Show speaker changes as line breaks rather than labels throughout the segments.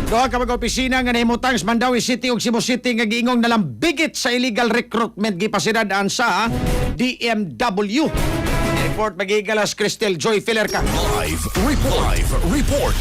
Doha ka mag-opisina nga nahimutang sa Mandawi City ug Cebu City nga giingong nalambigit sa illegal recruitment gipasidad-an sa DMW. Report magigalas Cristel Joy Filerca.
Live report.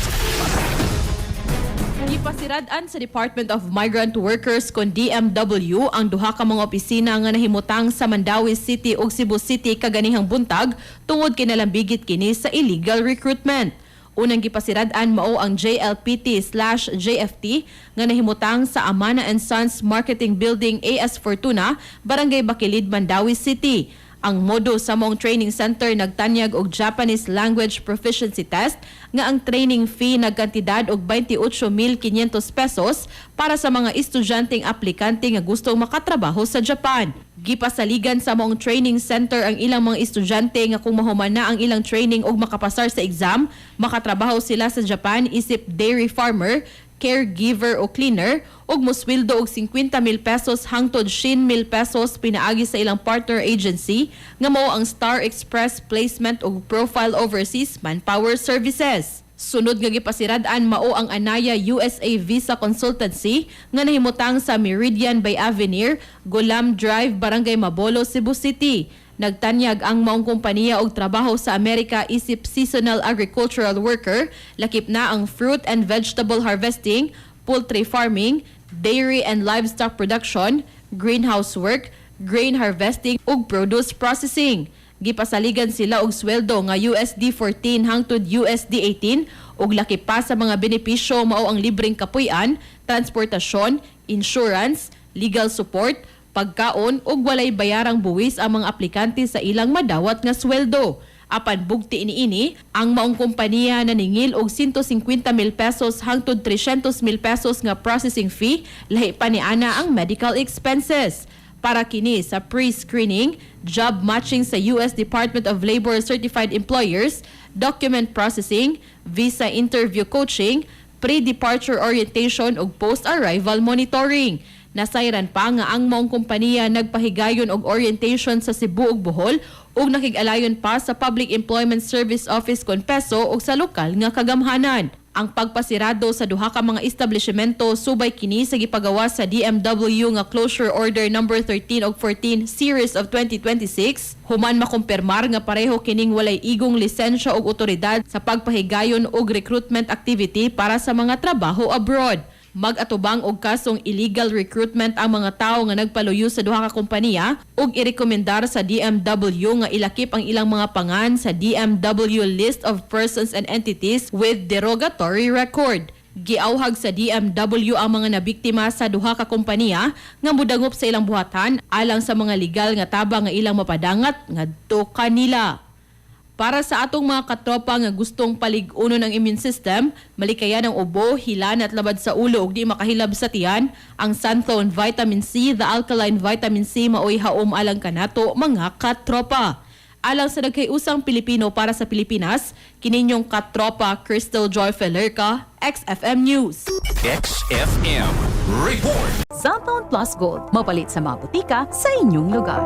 Gipasiradaan sa Department of Migrant Workers kon DMW ang duha ka mga opisina nga nahimutang sa Mandawi City ug Cebu City kaganihang buntag tungod kay nalambigit kini sa illegal recruitment. Unang gipasiradaan mao ang JLPT/JFT nga nahimutang sa Amana and Sons Marketing Building AS Fortuna, Barangay Bacilid, Mandawi City. Ang modo sa mong training center nagtanyag og Japanese language proficiency test nga ang training fee nagkantidad og 28,500 pesos para sa mga estudyanteng aplikante nga gustong makatrabaho sa Japan. Gipasaligan sa mong training center ang ilang mga estudyante nga kung mahuman na ang ilang training og makapasar sa exam, makatrabaho sila sa Japan isip dairy farmer, caregiver o cleaner ug mosweldo og 50,000 pesos hangtod 100,000 pesos pinaagi sa ilang partner agency nga mao ang Star Express Placement ug Profile Overseas Manpower Services. Sunod nga gipasiradaan mao ang Anaya USA Visa Consultancy nga nahimutang sa Meridian by Avenir, Gulam Drive, Barangay Mabolo, Cebu City. Nagtanyag ang maong kompanya og trabaho sa Amerika isip seasonal agricultural worker, lakip na ang fruit and vegetable harvesting, poultry farming, dairy and livestock production, greenhouse work, grain harvesting ug produce processing. Gipasaligan sila og sweldo nga USD 14 hangtod USD 18 ug laki pa sa mga benepisyo mao ang libreng kapuy-an, transportasyon, insurance, legal support, pagkaon ug walay bayarang buwis ang mga aplikante sa ilang madawat nga sweldo. Apan bugti iniini, ang maong kompanya naningil og 150,000 pesos hangtod 300,000 pesos nga processing fee, lahi pa ni ana ang medical expenses. Para kini sa pre-screening, job matching sa US Department of Labor Certified Employers, document processing, visa interview coaching, pre-departure orientation ug post-arrival monitoring. Nasayran pa nga ang maong kompanya nagpahigayon og orientation sa Cebu ug Bohol ug nakig-alayon pa sa Public Employment Service Office kon Peso ug sa lokal nga kagamhanan. Ang pagpasirado sa duha ka mga establishmento subay kini sa gipagawa sa DMW nga Closure Order No. 13 ug 14 Series of 2026, human makumpirmar nga pareho kining walay igong lisensya ug otoridad sa pagpahigayon og recruitment activity para sa mga trabaho abroad. Mag-atubang og kasong illegal recruitment ang mga tao nga nagpaluyo sa duha ka kompanya ug irekomendar sa DMW nga ilakip ang ilang mga pangan sa DMW List of Persons and Entities with Derogatory Record. Giauhag sa DMW ang mga nabiktima sa duha ka kompanya nga mudangop sa ilang buhatan alang sa mga legal nga tabang nga ilang mapadangat ngadto kanila. Para sa atong mga katropa nga gustong palig-unon ang immune system, malikayan ang ubo, hilan at labad sa ulo ug di makahilab sa tiyan, ang Sunthone Vitamin C, the Alkaline Vitamin C maoy haom alang kanato mga katropa. Alang sa nagkayusang Pilipino para sa Pilipinas, kininyong katropa Cristel Joy Filerca, XFM News.
XFM report.
Sunthone Plus Gold, mapalit sa mga butika sa inyong lugar.